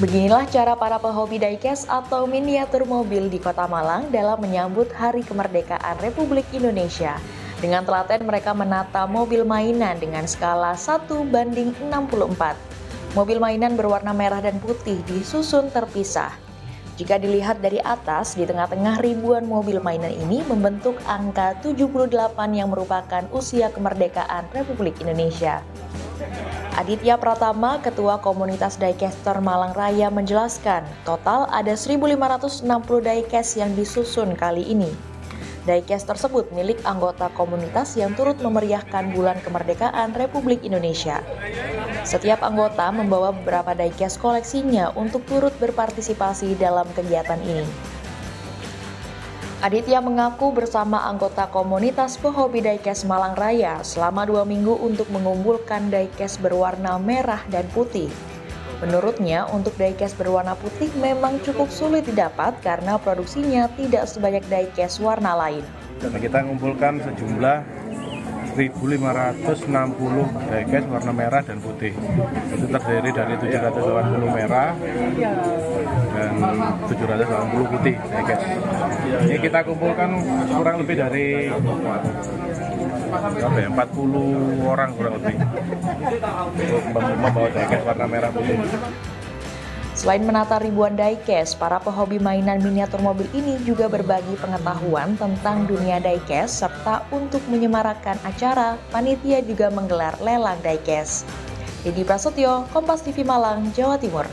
Beginilah cara para pehobi diecast atau miniatur mobil di Kota Malang dalam menyambut Hari Kemerdekaan Republik Indonesia. Dengan telaten mereka menata mobil mainan dengan skala 1:64. Mobil mainan berwarna merah dan putih disusun terpisah. Jika dilihat dari atas, di tengah-tengah ribuan mobil mainan ini membentuk angka 78 yang merupakan usia kemerdekaan Republik Indonesia. Aditya Pratama, Ketua Komunitas Diecaster Malang Raya menjelaskan, total ada 1.560 diecast yang disusun kali ini. Diecast tersebut milik anggota komunitas yang turut memeriahkan Bulan Kemerdekaan Republik Indonesia. Setiap anggota membawa beberapa diecast koleksinya untuk turut berpartisipasi dalam kegiatan ini. Aditya mengaku bersama anggota komunitas pehobi diecast Malang Raya selama 2 minggu untuk mengumpulkan diecast berwarna merah dan putih. Menurutnya, untuk diecast berwarna putih memang cukup sulit didapat karena produksinya tidak sebanyak diecast warna lain. Kita mengumpulkan sejumlah 1.560 diecast warna merah dan putih. Itu terdiri dari 780 merah dan 780 putih diecast. Ini kita kumpulkan kurang lebih dari 40 orang kurang lebih untuk membawa diecast warna merah putih. Selain menata ribuan diecast, para pehobi mainan miniatur mobil ini juga berbagi pengetahuan tentang dunia diecast serta untuk menyemarakan acara, panitia juga menggelar lelang diecast. Didi Prasetyo, Kompas TV Malang, Jawa Timur.